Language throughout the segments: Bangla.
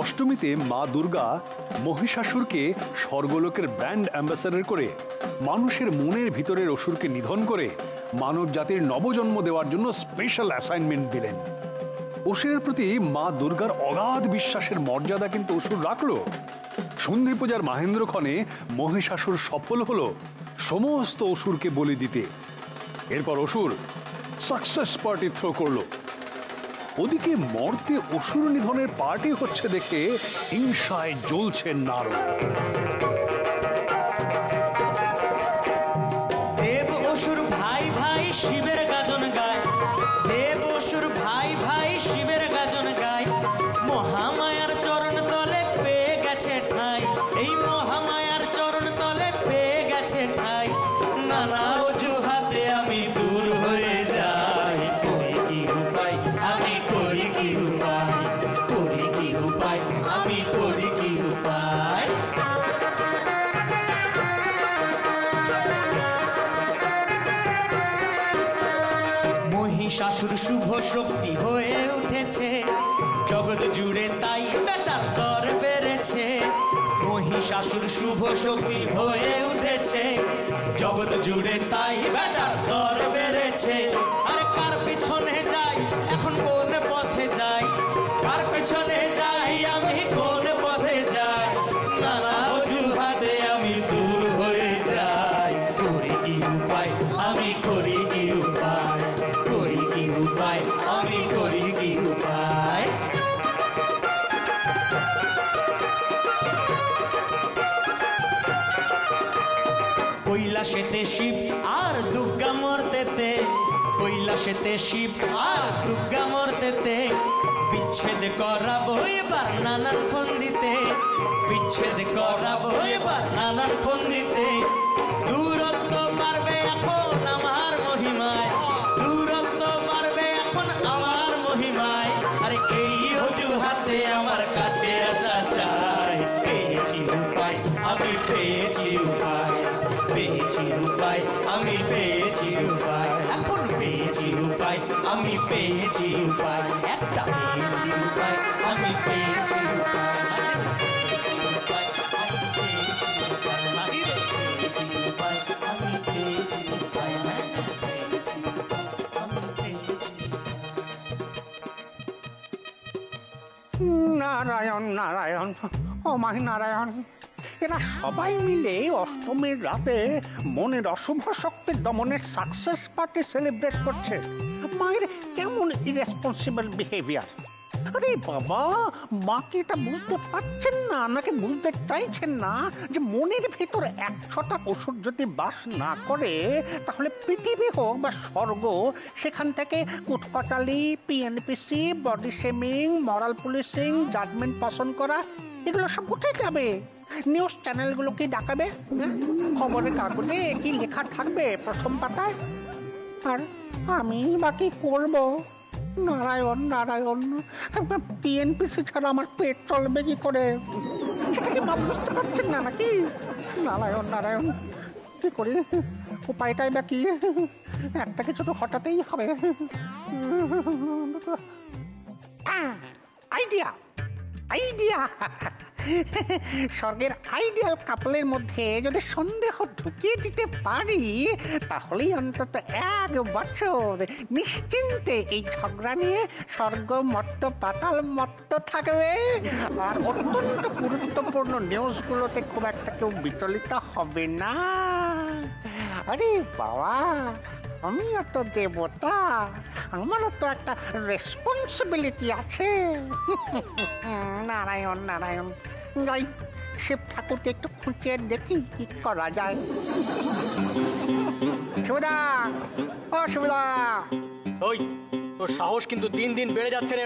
অষ্টমীতে মা দুর্গা মহিষাসুরকে স্বর্গলোকের ব্র্যান্ড অ্যাম্বাসেডর করে মানুষের মনের ভিতরের অসুরকে নিধন করে মানব জাতির নবজন্ম দেওয়ার জন্য স্পেশাল অ্যাসাইনমেন্ট দিলেন। অসুরের প্রতি মা দুর্গার অগাধ বিশ্বাসের মর্যাদা কিন্তু অসুর রাখলো। সন্ধি পূজার মাহেন্দ্রক্ষণে মহিষাসুর সফল হলো সমস্ত অসুরকে বলি দিতে। এরপর অসুর সাকসেস পার্টি থ্রো করলো। ওদিকে মর্তে অসুর নিধনের পার্টি হচ্ছে দেখে হিংসায় জ্বলছে নারদ। দেব অসুর ভাই ভাই শিবের গাজন গায়, দেব অসুর ভাই ভাই শিবের গাজন গায়। মহামায়ার চরণ তলে পেয়ে গেছে ঠাই, এই মহামায়ার চরণ তলে পেয়ে গেছে ঠাই। নানা অজুহাতে আমি দূর হয়ে যাই, করি কি উপায় আমি করি কি উপায়, করি কি উপায় আমি করি কি উপায়। মহিষাসুর শুভ শক্তি হয়ে উঠেছে, জগৎ জুড়ে তাই বেটার দর বেড়েছে। মহিষাসুর শুভ শক্তি হয়ে উঠেছে, জগৎ জুড়ে তাই বেটার দর বেড়েছে। আর কার পিছনে যাই এখন কোন পথে যাই, কার পিছনে যাই আমি কোন পথে যাই। নানা অজুহাতে আমি দূর হয়ে যাই, করি কি উপায় আমি করি কি উপায়, করি কি উপায় আমি করি কি উপায়। কৈলাসেতে শিব আর দুর্গা মর্তেতে, কৈলাসেতে শিব আর দুর্গা মর্তেতে। বিচ্ছেদ করাবো এবার নানান ফন্দিতে, বিচ্ছেদ করাবো এবার নানান ফন্দিতে। দূরত্ব বাড়বে এখন আমার মহিমায়, দূরত্ব বাড়বে এখন আমার মহিমায়। আরে এই অজুহাতে আমার কাছে আসা চাই, পেয়েছি উপায় আমি পেয়েছি উপায়, পেয়েছি উপায় আমি পেয়েছি উপায়। এখন পেয়েছি উপায় আমি পেয়েছি উপায়, একটা পেয়েছি উপায় আমি পেয়েছি উপায়, পেয়েছি উপায় আমি পেয়েছি উপায়, পেয়েছি উপায় আমি পেয়েছি উপায়, পেয়েছি উপায় আমি পেয়েছি উপায়। নারায়ণ নারায়ণ, ও মাই নারায়ণ, এরা সবাই মিলে অষ্টমীর রাতে মনের অশুভ শক্তির দমনের সাকসেস পার্টি সেলিব্রেট করছে। মায়ের কেমন ইরেসপন্সিবল বিহেভিয়ার! আরে বাবা, মা কি এটা বুঝতে পারছেন না, নাকি বুঝতে চাইছেন না যে মনের ভেতর 100টা অসুর যদি বাস না করে তাহলে পৃথিবী হোক বা স্বর্গ, সেখান থেকে কুটকচালি, পিএনপিসি, বডি শেমিং, মরাল পুলিশিং, জাজমেন্ট পাসন করা, এগুলো সব উঠে যাবে। নিউজ চ্যানেলগুলো কি ডাকাবে, খবরের কাগজে কি লেখা থাকবে প্রথম পাতায়? আর আমি বা কি করবো? নারায়ণ নারায়ণ, পিএনপিসি ছাড়া আমার পেট চলবে কি করে? সেটা কি মা বুঝতে পারছেন না নাকি? নারায়ণ নারায়ণ, কি করি? উপায়টাই বা কি? একটা কিছু তো হঠাৎই হবে। আইডিয়া আইডিয়া, স্বর্গের আইডিয়াল কাপলের মধ্যে যদি সন্দেহ ঢুকিয়ে দিতে পারি তাহলেই অন্তত 1 বছর নিশ্চিন্তে এই ঝগড়া নিয়ে স্বর্গ মত্ত পাতাল মত্ত থাকবে। আর অত্যন্ত গুরুত্বপূর্ণ নিউজগুলোতে খুব একটা কেউ বিচলিত হবে না। আরে বাবা, আমিও তো দেবতা, আমারও তো একটা রেসপন্সিবিলিটি আছে। নারায়ণ নারায়ণ, যাই শিব ঠাকুরকে একটু খুঁচিয়ে দেখি কি করা যায়। শিবদা, ও শিবদা। ওই তোর সাহস কিন্তু দিন দিন বেড়ে যাচ্ছে রে।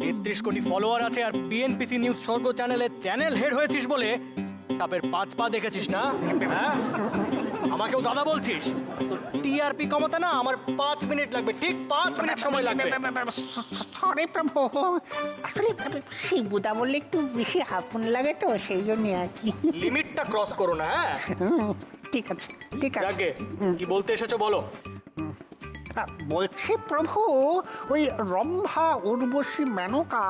33 কোটি ফলোয়ার আছে আর পিএনপিসি নিউজ স্বর্গ চ্যানেলের চ্যানেল হেড হয়েছিস বলে সাপের 5 পা দেখেছিস না? হ্যাঁ, আমাকেও দাদা বলছিস? টিআরপি কমাতে না আমার 5 মিনিট লাগবে, ঠিক 5 মিনিট সময় লাগবে। সরি প্রভু, আসলে শিবুদা বললে একটু বেশি আপন লাগে তো, সেই জন্য আর কি। লিমিটটা ক্রস করো না। হ্যাঁ ঠিক আছে ঠিক আছে। কি বলতে এসেছো বলো। বলছি প্রভু, ওই রম্ভা, উর্বশী, মেনকা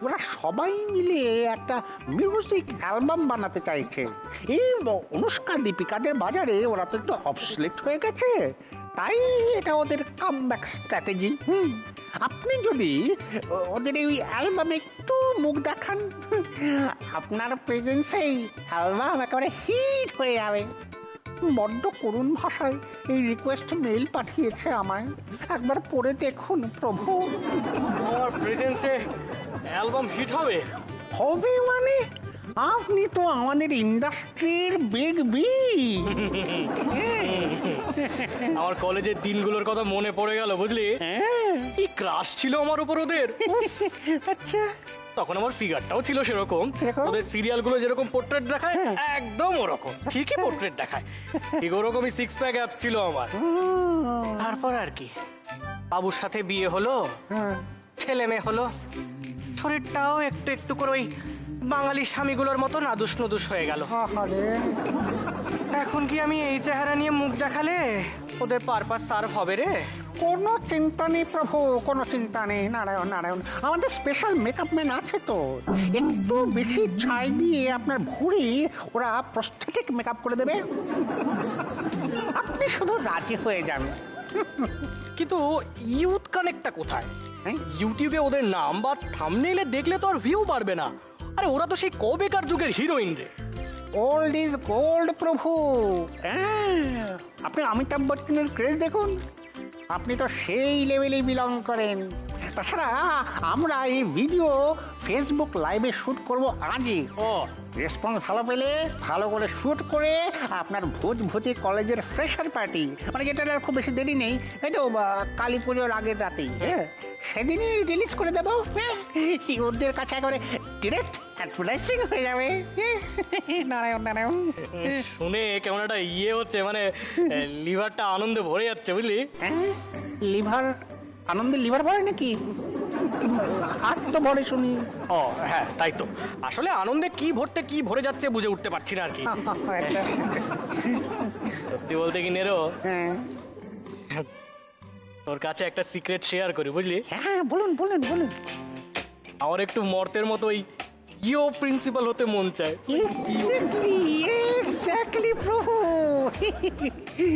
ওরা সবাই মিলে একটা মিউজিক অ্যালবাম বানাতে চাইছে। এই অনুষ্কা দীপিকাদের বাজারে ওরা তো একটু অবসলেট হয়ে গেছে, তাই এটা ওদের কামব্যাক স্ট্র্যাটেজি। আপনি যদি ওদের এই অ্যালবামে একটু মুখ দেখান, আপনার প্রেজেন্সেই অ্যালবাম একেবারে হিট হয়ে যাবে। বড্ড করুণ ভাষায় এই রিকোয়েস্ট মেইল পাঠিয়েছে আমায়, একবার পড়ে দেখুন প্রভু। আমার প্রেজেন্সে অ্যালবাম হিট হবে? হবে মানে? আপনি তো আমাদের ইন্ডাস্ট্রির বিগ বি। আমার কলেজের দিনগুলোর কথা মনে পড়ে গেল, বুঝলি? কি ক্রাশ ছিল আমার উপর ওদের। আচ্ছা, তখন আমার ফিগারটাও ছিল সেরকম, এরকম? ওদের সিরিয়ালগুলো যেরকম পোর্ট্রেট দেখায় একদম ওরকম ঠিকই পোর্ট্রেট দেখায়, ঠিক ওরকমই সিক্স প্যাক অ্যাপস ছিল আমার। তারপর আর কি, বাবুর সাথে বিয়ে হলো, ছেলে মেয়ে হলো, শরীরটাও একটু একটু করে ওই বাঙালি স্বামীগুলোর মতো নাদুস নদুস হয়ে গেল। এখন কি আমি এই চেহারা নিয়ে মুখ দেখালে ওদের পারপাস সার্ভ হবে রে? কোনো চিন্তা নেই প্রভু, কোনো চিন্তা নেই। নারায়ণ নারায়ণ, আমাদের স্পেশাল মেকআপ ম্যান আছে তো, একটু বেশি ছাই দিয়ে আপনার ভুঁড়ি ওরা প্রস্থেটিক মেকআপ করে দেবে, আপনি শুধু রাজি হয়ে যান। কিন্তু ইউথ কানেক্টটা কোথায়? হ্যাঁ? ইউটিউবে ওদের নাম বা থাম্বনেইলে দেখলে তো আর ভিউ বাড়বে না। আরে ওরা তো সেই কবেকার যুগের হিরোইন রে। ওল্ড ইজ গোল্ড প্রভু। আপনি অমিতাভ বচ্চনের ক্রেজ দেখুন, আপনি তো সেই লেভেলেই বিলং করেন। তাছাড়া আমরা এই ভিডিও ফেসবুক লাইভে শ্যুট করব আজই। ও রেসপন্স ভালো পেলে ভালো করে শ্যুট করে আপনার ভূতভূতি কলেজের ফ্রেশার পার্টি, মানে যেটা আর খুব বেশি দেরি নেই, এই তো কালী পুজোর আগের রাতেই, সেদিনই রিলিজ করে দেবো। ওদের কাছে একেবারে ডিরেক্ট অ্যাডভার্টাইজিং হয়ে যাবে। নারায়ণ নারায়ণ, শুনে কেমন একটা ইয়ে হচ্ছে, মানে লিভারটা আনন্দে ভরে যাচ্ছে, বুঝলি? লিভার আনন্দে লিভার ভরে নাকি? হাত তো ভরে শুনি। ও হ্যাঁ, তাই তো। আসলে আনন্দে কি ভরতে কি ভরে যাচ্ছে বুঝে উঠতে পারছি না আর কি। সত্যি বলতে কি নেরো, হ্যাঁ তোর কাছে একটা সিক্রেট শেয়ার করি, বুঝলি? হ্যাঁ, বলুন বলুন বলুন। আমার একটু মর্তের মতো ওই ইও প্রিন্সিপাল হতে মন চায়। এক্স্যাক্টলি প্রভু।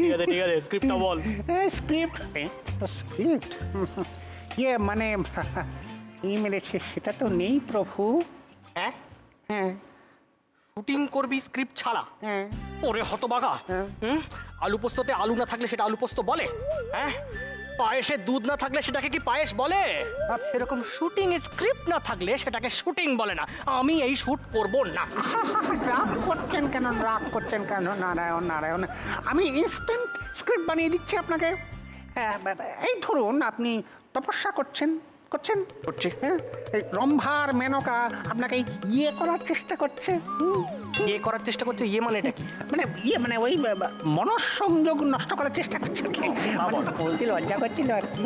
ঠিক আছে ঠিক আছে, স্ক্রিপ্টটা বল। স্ক্রিপ্ট স্ক্রিপ্ট ইয়ে মানে কি মেরেছে সেটা তো নেই প্রভু। হ্যাঁ, হ্যাঁ শুটিং করবি স্ক্রিপ্ট ছাড়া? হ্যাঁ ওরে হতবাগা, হ্যাঁ। আলু পোস্ততে আলু না থাকলে সেটা আলু পোস্ত বলে? হ্যাঁ, পায়েসে দুধ না থাকলে সেটাকে কি পায়েস বলে? সেরকম শুটিং স্ক্রিপ্ট না থাকলে সেটাকে শুটিং বলে না। আমি এই শুট করব না। রাগ করছেন কেন, রাগ করছেন কেন? নারায়ণ নারায়ণ, আমি ইনস্ট্যান্ট স্ক্রিপ্ট বানিয়ে দিচ্ছি আপনাকে। এই ধরুন, আপনি তপস্যা করছেন করছেন করছি। হ্যাঁ, এই রম্ভার মেনকা আপনাকে ইয়ে করার চেষ্টা করছে। ইয়ে করার চেষ্টা করছে? ইয়ে মানে এটা কি? মানে ওই মনঃসংযোগ নষ্ট করার চেষ্টা করছে। বলতে লজ্জা করছিল আর কি।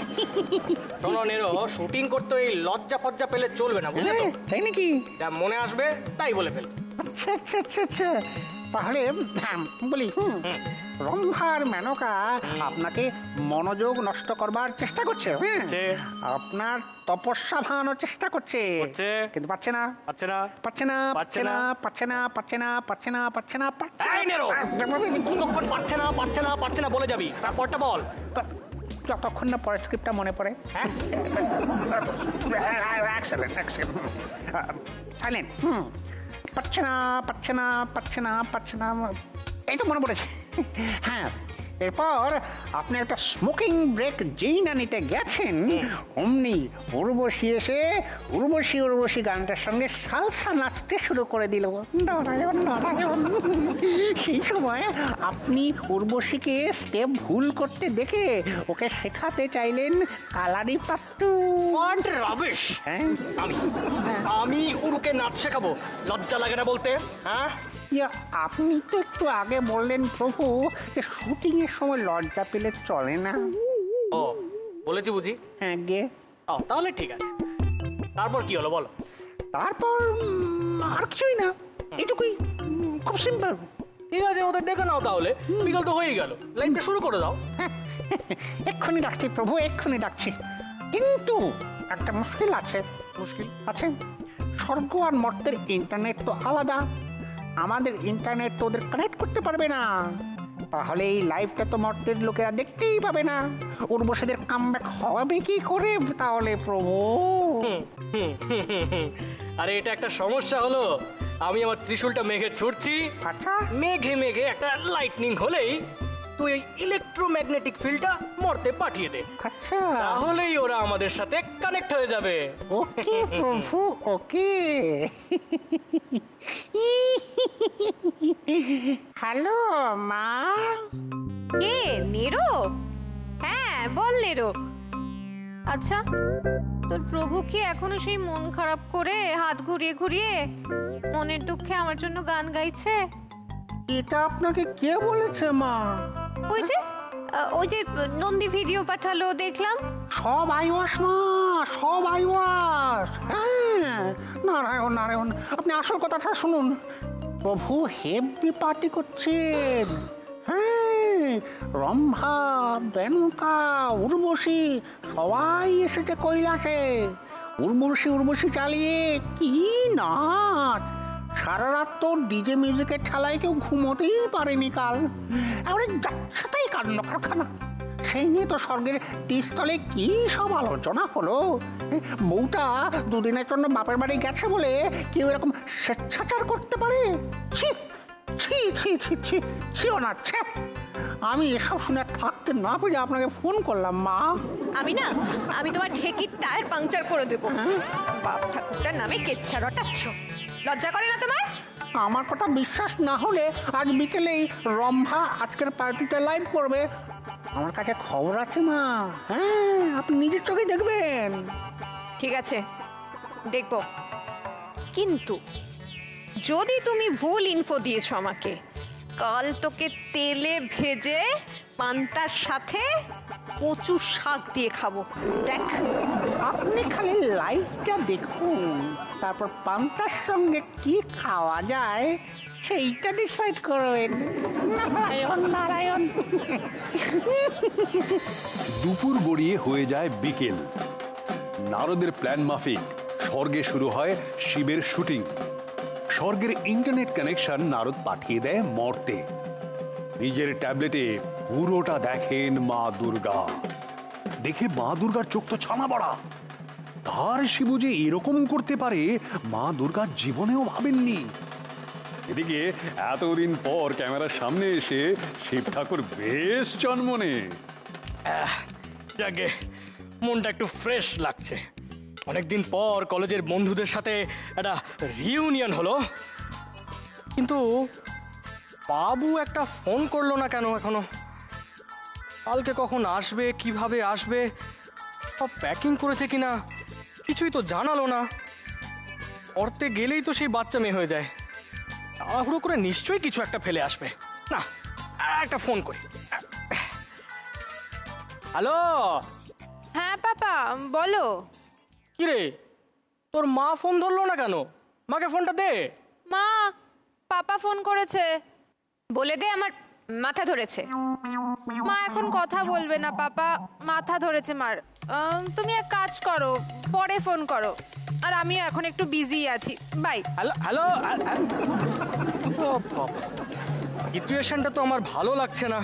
শোনো নেরো, শুটিং করতে এই লজ্জা ফজ্জা পেলে চলবে না, বুঝলে তো? তাই নাকি? যা মনে আসবে তাই বলে ফেল। আচ্ছা আচ্ছা আচ্ছা আচ্ছা, তাহলে বলি, রম্ভার মেনকা আপনাকে মনোযোগ নষ্ট করবার চেষ্টা করছে। আপনার তপস্যা ভাঙানোর চেষ্টা করছে, কিন্তু পারছে না পারছে না পারছে না পারছে না পারছে না পারছে না পারছে না পারছে না পারছে এই নেরো, কতক্ষণ পারছে না পারছে না পারছে না বলে যাবি? তারপরটা বল। যতক্ষণ না পরের স্ক্রিপ্টটা মনে পড়ে। হ্যাঁ, সাইলেন্ট। পারছে না পারছে না পারছে না পারছে না, এই তো মনে পড়েছে। হ্যাঁ, এরপর আপনি একটা স্মোকিং ব্রেক যেই না নিতে গেছেন, অমনি উর্বশী এসে উর্বশী উর্বশী গানটার সঙ্গে সালসা নাচতে শুরু করে দিল। নারায়ণ নারায়ণ, সেই সময় আপনি উর্বশীকে স্টেপ ভুল করতে দেখে ওকে শেখাতে চাইলেন কালারি পাত্তু। রাবিশ! হ্যাঁ, আমি উরুকে নাচ শেখাবো? লজ্জা লাগে না বলতে? হ্যাঁ, আপনি তো একটু আগে বললেন প্রভু যে শুটিং এর সময় লজ্জা পেলে চলে না। ও বলেছি বুঝি? হ্যাঁ গে। ও তাহলে ঠিক আছে, তারপর কি হলো বলো? তারপর আর কিছুই না, এটুকুই, খুব সিম্পল। ঠিক আছে, ওদের ডেকে নাও তাহলে। বিকেল তো হয়েই গেল, লাইভটা শুরু করে দাও। এক্ষুনি ডাকছি প্রভু, এক্ষুনি ডাকছি। কিন্তু একটা মুশকিল আছে। মুশকিল? আছে। স্বর্গ আর মর্তের ইন্টারনেট তো আলাদা। আমাদের ইন্টারনেট তো ওদের কানেক্ট করতে পারবে না। তাহলে এই লাইভটা তো মর্তের লোকেরা দেখতেই পাবে না। উর্বশীদের কামব্যাক হবে কি করে তাহলে প্রভু? আরে এটা একটা সমস্যা হলো। আমি আমার ত্রিশূলটা মেঘে ছুটছি, আচ্ছা, মেঘে মেঘে একটা লাইটনিং হলেই তুই এই ইলেকট্রোম্যাগনেটিক ফিল্ডটা মর্তে পাঠিয়ে দে, আচ্ছা, তাহলেই ওরা আমাদের সাথে কানেক্ট হয়ে যাবে। ওকে প্রভু, ওকে। হ্যালো মা। কে? নেরো? হ্যাঁ বল নেরো। আচ্ছা, তোর প্রভু কি এখনো সেই মন খারাপ করে হাত ঘুরিয়ে ঘুরিয়ে মনের দুঃখে আমার জন্য গান গাইছে? এটা আপনাকে কে বলেছে মা? ওই যে নন্দী ভিডিও পাঠালো, দেখলাম। সব আইওয়াস মা, সব আইওয়াস। হ্যাঁ, নারায়ণ নারায়ণ। আপনি আসল কথাটা শুনুন। প্রভু হেভি পার্টি করছেন। হ্যাঁ, রম্ভা, বেনুকা, উর্বশী সবাই এসেছে কৈলাসে। উর্বশী চালিয়ে কি নাচ! সারা রাত তো ডিজে মিউজিকের ঠালায় কেউ ঘুমোতেই পারেনি কাল। এবারে যাচ্ছেটাই কাণ্ড কারখানা। সেই নিয়ে তো স্বর্গের তীরস্থলে কি সব আলোচনা হলো। বউটা দুদিনের জন্য বাপের বাড়ি গেছে বলে কেউ এরকম স্বেচ্ছাচার করতে পারে? ছি ছি ছি ছি ছি ছি ওনাচ্ছে। আমি এসব শুনে থাকতে না পেরে আপনাকে ফোন করলাম মা। আমি তোমার ঠেকির টায়ার পাংচার করে দেবো। বাপ ঠাকুরটার নামে কেচ্ছা রটাচ্ছ, লজ্জা করে না তোমার? আমার কথা বিশ্বাস না হলে আজ বিকেলেই রম্ভা আজকের পার্টিটা লাইভ করবে। আমার কাছে খবর আছে মা। হ্যাঁ, আপনি নিজের চোখে দেখবেন। ঠিক আছে, দেখবো। কিন্তু যদি তুমি ভুল ইনফো দিয়েছো আমাকে, কাল তোকে তেলে ভেজে পান্তার সাথে কচু শাক দিয়ে খাবো। দেখ, আপনি খালি লাইভটা দেখুন, তারপর পান্তার সঙ্গে কি খাওয়া যায় সেইটা ডিসাইড করবেন। নারায়ণ নারায়ণ। দুপুর গড়িয়ে হয়ে যায় বিকেল। নারদের প্ল্যান মাফিক স্বর্গে শুরু হয় শিবের শুটিং। স্বর্গের ইন্টারনেট কানেকশন নারদ পাঠিয়ে দেয় মর্তে। নিজের ট্যাবলেটে পুরোটা দেখেন মা দুর্গা। দেখে মা দুর্গার চোখ তো ছানা বড়া। তার শিবু যে এরকম করতে পারে মা দুর্গা জীবনেও ভাবেননি। এদিকে এতদিন পর ক্যামেরার সামনে এসে শিব ঠাকুর বেশ জন্মনে। যাকে মনটা একটু ফ্রেশ লাগছে। অনেকদিন পর কলেজের বন্ধুদের সাথে একটা রিউনিয়ন হলো। কিন্তু বাবু একটা ফোন করলো না কেন এখনো? কালকে কখন আসবে, কিভাবে আসবে, সব প্যাকিং করেছে কিনা কিছুই তো জানালো না। পড়তে গেলেই তো সেই বাচ্চা মেয়ে হয়ে যায়। তাড়াহুড়ো করে নিশ্চয়ই কিছু একটা ফেলে আসবে। না, একটা ফোন করি। হ্যালো। হ্যাঁ পাপা বলো। কিরে, তোর মা ফোন ধরলো না কেন? মাকে ফোনটা দে। মা, পাপা ফোন করেছে। বলে দে আমার মাথা ধরেছে। মা এখন কথা বলবে না পাপা, মাথা ধরেছে মার। তুমি এক কাজ করো, পরে ফোন করো। আর আমিও এখন একটু বিজি আছি, বাই। Hello hello. সিচুয়েশনটা তো আমার ভালো লাগছে না।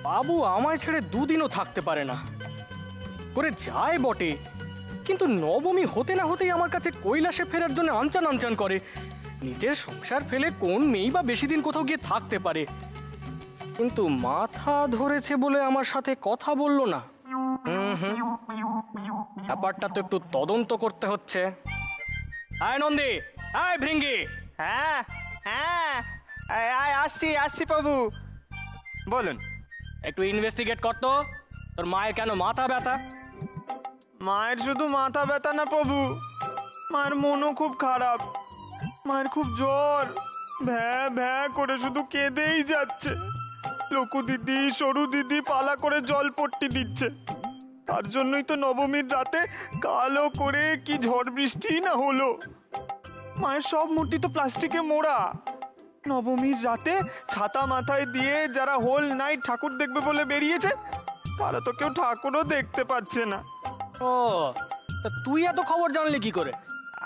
বাবু আমায় ছেড়ে দুদিনও থাকতে পারে না। করে যায় বটে, কিন্তু নবমী হতে না হতেই আমার কাছে কৈলাসে ফেরার জন্য আনচান আনচান করে। নিজের সংসার ফেলে কোন মেয়েই বা বেশি দিন কোথাও গিয়ে থাকতে পারে? কিন্তু মাথা ধরেছে বলে আমার সাথে কথা বললো না। ব্যাপারটা তো একটু তদন্ত করতে হচ্ছে। আয় নন্দী, আয় ভৃঙ্গি। হ্যাঁ হ্যাঁ, আসছি প্রভু, বলুন। একটু ইনভেস্টিগেট করতো তোর মায়ের কেন মাথা ব্যথা। মায়ের শুধু মাথা ব্যথা না প্রভু, মায়ের মনও খুব খারাপ। মায়ের খুব জ্বর, ভ্যা ভ্যা করে শুধু কেঁদেই যাচ্ছে। লকু দিদি, সরু দিদি পালা করে জলপট্টি দিচ্ছে। তার জন্যই তো নবমীর রাতে কালো করে কি ঝড় বৃষ্টি না হলো। মায়ের সব মূর্তি তো প্লাস্টিকে মোড়া, নবমীর রাতে ছাতা মাথায় দিয়ে যারা হোল নাইট ঠাকুর দেখবে বলে বেরিয়েছে, তারা তো কেউ ঠাকুরও দেখতে পাচ্ছে না। ও, তা তুই এত খবর জানলি কি করে?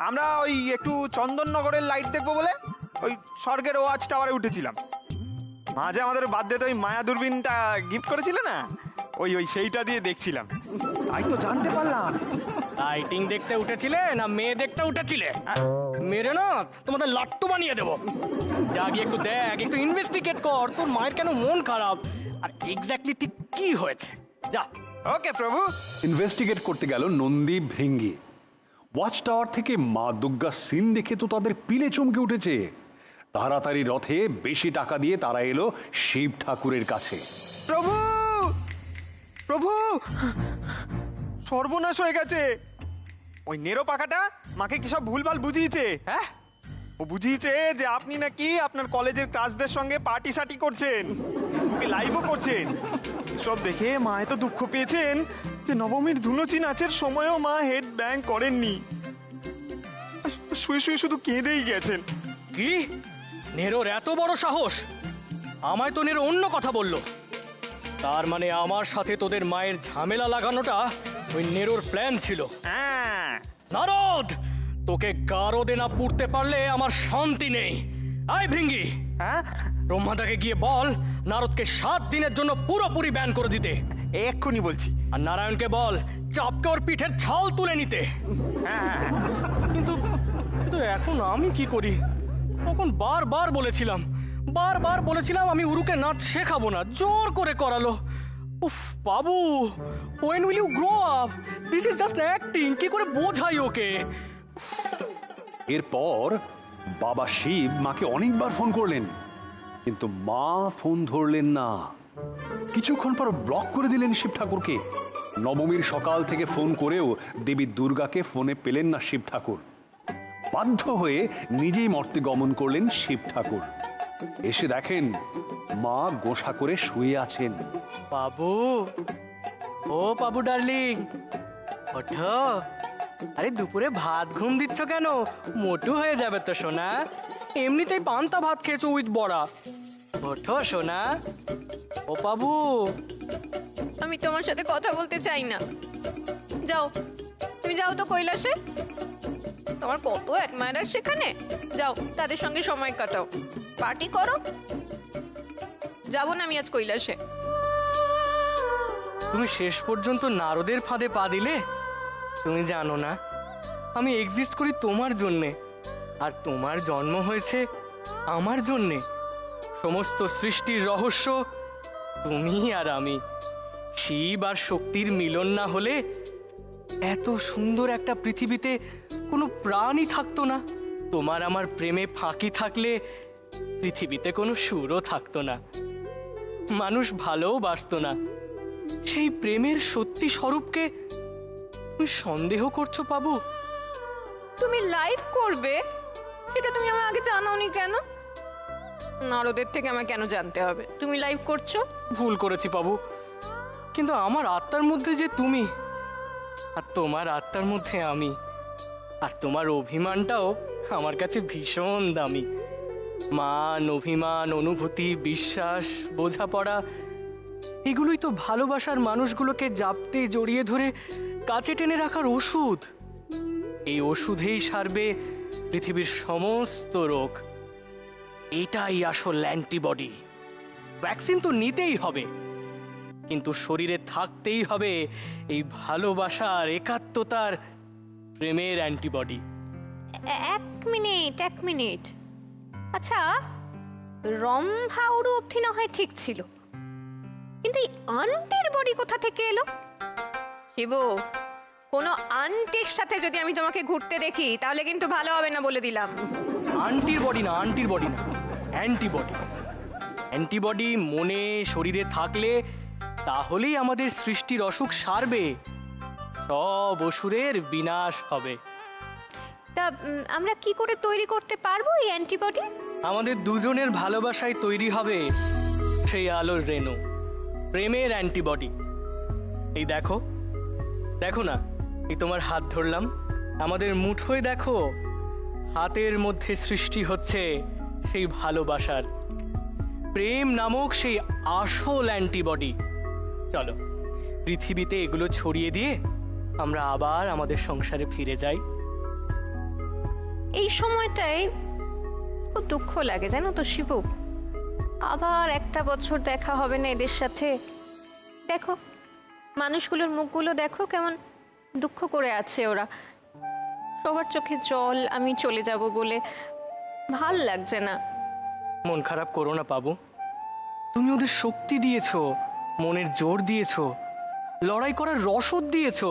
আমরা ওই একটু চন্দননগরের লাইট দেখবো বলে ওই স্বর্গের ওয়াচ টাওয়ারে উঠেছিলাম। মাঝে আমাদের বার্থডেতে ওই মায়া দূরবীনটা গিফট করেছিল না, ওই সেইটা দিয়ে দেখছিলাম, তাই তো জানতে পারলাম। লাইটিং দেখতে উঠেছিলে না মেয়ে দেখতে উঠেছিলে? মেরে না তোমাদের লাট্টু বানিয়ে দেবো। যা গিয়ে একটু দেখ, একটু ইনভেস্টিগেট কর তোর মায়ের কেন মন খারাপ আর এক্স্যাক্টলি ঠিক কি হয়েছে। যা। ওকে প্রভু। ইনভেস্টিগেট করতে গেল নন্দী ভৃঙ্গি। ওয়াচ টাওয়ার থেকে মা দুর্গার সিন দেখে তো তাদের পিলে চমকে উঠেছে। তাড়াতাড়ি রথে বেশি টাকা দিয়ে তারা এলো শিব ঠাকুরের কাছে। প্রভু প্রভু, সর্বনাশ হয়ে গেছে। ওই নেরো পাকাটা মাকে কি সব ভুলভাল বুঝিয়েছে। হ্যাঁ, ও বুঝিয়েছে যে আপনি নাকি আপনার কলেজের ক্লাসদের সঙ্গে পার্টি সার্টি করছেন, ফেসবুকে লাইভও করছেন। সব দেখে মা এত দুঃখ পেয়েছেন যে নবমীর ধুনুচি নাচের সময়ও মা হেড ব্যাং করেননি, শুয়ে শুয়ে শুধু কেঁদেই গেছেন। কি? নেরোর এত বড় সাহস? আমায় তো নেরো অন্য কথা বললো। তার মানে আমার সাথে তোদের মায়ের ঝামেলা লাগানোটা ওই নেরোর প্ল্যান ছিল। হ্যাঁ। নারদ, তোকে গারদে না পুড়তে পারলে আমার শান্তি নেই। আয় ভৃঙ্গি, হ্যাঁ, ব্রহ্মাদাকে গিয়ে বল নারদকে 7 দিনের জন্য পুরোপুরি ব্যান করে দিতে। এক্ষুনি বলছি। আর নারায়ণকে বল চাপকে ওর পিঠের ছাল তুলে নিতে। হ্যাঁ, কিন্তু কিন্তু এখন আমি কি করি? তখন বারবার বলেছিলাম আমি উরুকে নাচ শেখাবো না, জোর করে করালো। উফ বাবু, when will you grow up? This is just acting. কি করে বোঝাই ওকে? এরপর বাবা শিব মাকে অনেকবার ফোন করলেন, কিন্তু মা ফোন ধরলেন না। কিছুক্ষণ পর ব্লক করে দিলেন শিব ঠাকুরকে। নবমীর সকাল থেকে ফোন করেও দেবী দুর্গাকে ফোনে পেলেন না শিব ঠাকুর। বাধ্য হয়ে নিজেই মর্তে গমন করলেন শিব ঠাকুর। এসে দেখেন মা গোসা করে শুয়ে আছেন। বাবু, ও বাবু ডার্লিং, ওঠো। আরে দুপুরে ভাত ঘুম দিচ্ছ কেন? মোটু হয়ে যাবে তো সোনা। এমনিতেই পান্তা ভাত খেয়েছো উইথ বড়া। ওঠো সোনা। ও বাবু। আমি তোমার সাথে কথা বলতে চাই না। যাও, তুমি যাও তো কৈলাসে। তোমার কত অ্যাডমায়ারার সেখানে, যাও তাদের সঙ্গে সময় কাটাও, পার্টি করো। যাবো না আমি আজ কৈলাসে। তুমি শেষ পর্যন্ত নারদের ফাঁদে পা দিলে। তুমি জানো না আমি এক্সিস্ট করি তোমার জন্যে, আর তোমার জন্ম হয়েছে আমার জন্যে। সমস্ত সৃষ্টির রহস্য তুমি আর আমি। শিব আর শক্তির মিলন না হলে এত সুন্দর একটা পৃথিবীতে কোনো প্রাণই থাকতো না। তোমার আমার প্রেমে ফাঁকি থাকলে পৃথিবীতে কোনো সুরও থাকতো না, মানুষ ভালোও বাসতো না। সেই প্রেমের সত্যি স্বরূপকে তুমি সন্দেহ করছো বাবু? তুমি লাইভ করবে সেটা তুমি আমার আগে জানাওনি কেন? নারদের থেকে আমায় কেন জানতে হবে তুমি লাইভ করছো? ভুল করেছি বাবু, কিন্তু আমার আত্মার মধ্যে যে তুমি, আর তোমার আত্মার মধ্যে আমি, আর তোমার অভিমানটাও আমার কাছে ভীষণ দামি। মান, অভিমান, অনুভূতি, বিশ্বাস, বোঝাপড়া, এগুলোই তো ভালোবাসার মানুষগুলোকে জাপটে জড়িয়ে ধরে কাছে টেনে রাখার ওষুধ। এই ওষুধেই সারবে পৃথিবীর সমস্ত রোগ। এটাই আসল অ্যান্টিবডি। ভ্যাকসিন তো নিতেই হবে, কিন্তু শরীরে থাকতেই হবে এই ভালোবাসার, একাত্মতার, প্রেমের অ্যান্টিবডি। এক মিনিট। আচ্ছা, রম্ভা উড়ু অবধি না হয় ঠিক ছিল, কিন্তু এই আন্টির বডি কোথা থেকে এলো? শিবু, কোনো আন্টির সাথে যদি আমি তোমাকে ঘুরতে দেখি তাহলে কিন্তু ভালো হবে না বলে দিলাম। আন্টির বডি না, অ্যান্টিবডি। অ্যান্টিবডি মনে, শরীরে থাকলে তাহলেই আমাদের সৃষ্টির অসুখ সারবে, সব অসুরের বিনাশ হবে। তা আমরা কি করে তৈরি করতে পারবো এই অ্যান্টিবডি? আমাদের দুজনের ভালোবাসায় তৈরি হবে সেই আলোর রেণু, প্রেমের অ্যান্টিবডি। এই দেখো না, এই তোমার হাত ধরলাম, আমাদের মুঠোয় দেখো, হাতের মধ্যে সৃষ্টি হচ্ছে সেই ভালোবাসার, প্রেম নামক সেই আসল অ্যান্টিবডি। চলো পৃথিবীতে এগুলো ছড়িয়ে দিয়ে আমরা আবার আমাদের সংসারে ফিরে যাই। এই সময়টায় খুব দুঃখ লাগে জানো তো শিবু, আবার একটা বছর দেখা হবে না এদের সাথে। দেখো মানুষগুলোর মুখগুলো দেখো, কেমন দুঃখ করে আছে ওরা, সবার চোখে জল আমি চলে যাব বলে। ভাল লাগছে না। মন খারাপ করো না বাবু, তুমি ওদের শক্তি দিয়েছো, মনের জোর দিয়েছো, লড়াই করার রসদ দিয়েছো।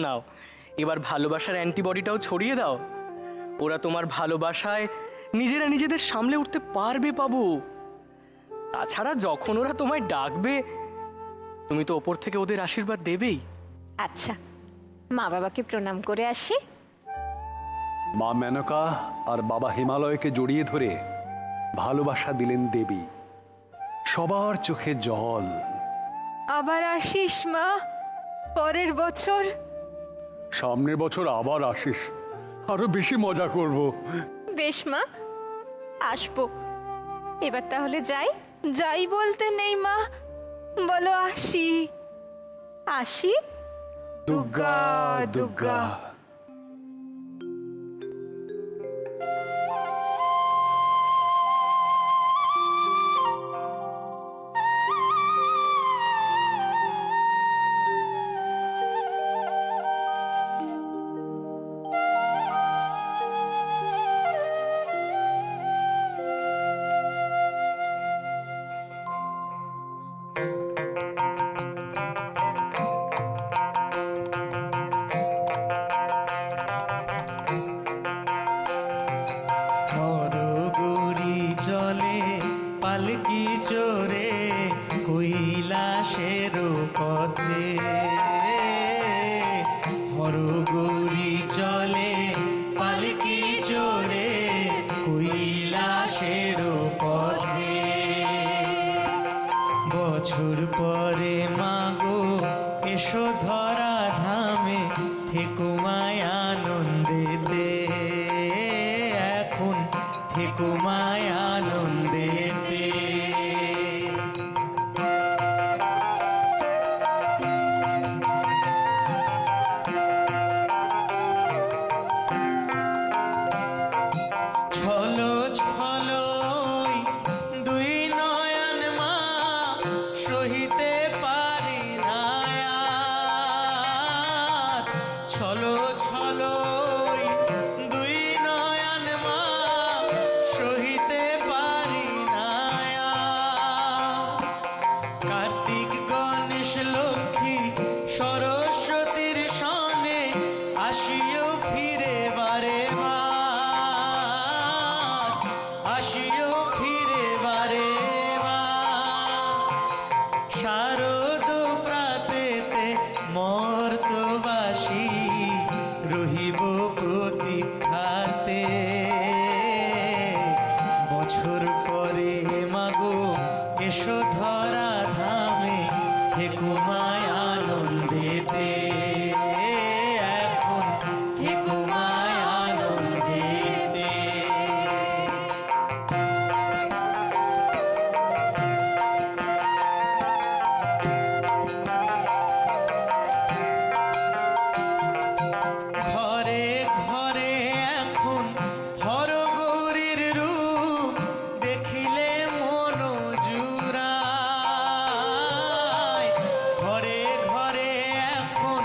নাও এবার ভালোবাসার অ্যান্টিবডিটাও ছড়িয়ে দাও। ওরা তোমার ভালোবাসায় নিজেরা নিজেদের সামলে উঠতে পারবে বাবু। তাছাড়া যখন ওরা তোমায় ডাকবে, তুমি তো ওপর থেকে ওদের আশীর্বাদ দেবেই। আচ্ছা, মা বাবাকে প্রণাম করে আসি। মা মেনকা আর বাবা হিমালয়কে জড়িয়ে ধরে ভালোবাসা দিলেন দেবী। সবার চোখে জল। আবার আসিস মা, পরের বছর। সামনের বছর আবার আসিস, আরো বেশি মজা করব। বেশ মা, আসবো। এবার তাহলে যাই। যাই বলতে নেই মা, বলো আসি। আসি। দুর্গা দুর্গা। হরগৌরী জলে পালকি চড়ে কৈলাসের পথে, হরগৌরী জলে পালকি চড়ে কৈলাসের পথে। বছর পরে মাগো এসো ধরা ধামে, থেকো মায় আনন্দেতে, এখন থেকো মায় আনন্দেতে। ছলো ছলো দুই নয়ন মা, সহিতে পারি না আর। ছলো ছলো দুই নয়ন মা, সহিতে পারি না আর। কার্তিক গণেশ লক্ষ্মী সরস্বতীর সনে, আসিও ফিরে বারে বার, আসিও ফিরে বারে বার। শারদ প্রাতেতে মর্তবাসী, রহিব প্রতীক্ষাতে। বছর পরে মাগো এসো ধরা ধামে, থেকো মায় আনন্দেতে, এখন থেকো মায় আনন্দেতে। ঘরে ঘরে এখন হরগৌরীর রূপ, দেখিলে মন জুড়ায়। ঘরে ঘরে এখন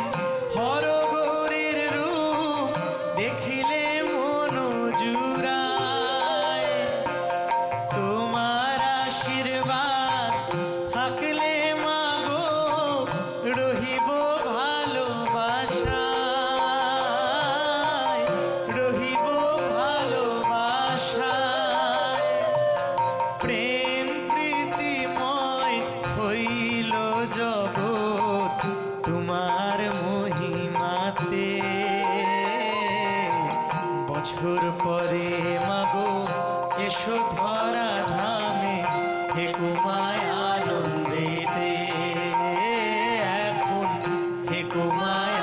হরগৌরীর রূপ, দেখিলে মন জুড়ায়। তোমার আশীর্বাদ থাকলে মাগো, রহিব ভালোবাসায়, রহিব ভালোবাসায়। প্রেম প্রীতিময় হইল জগৎ তোমার মহিমাতে। বছর পরে মাগো এসো ধরা ধামে, থেকো মায় আনন্দেতে, এখন থেকো মায়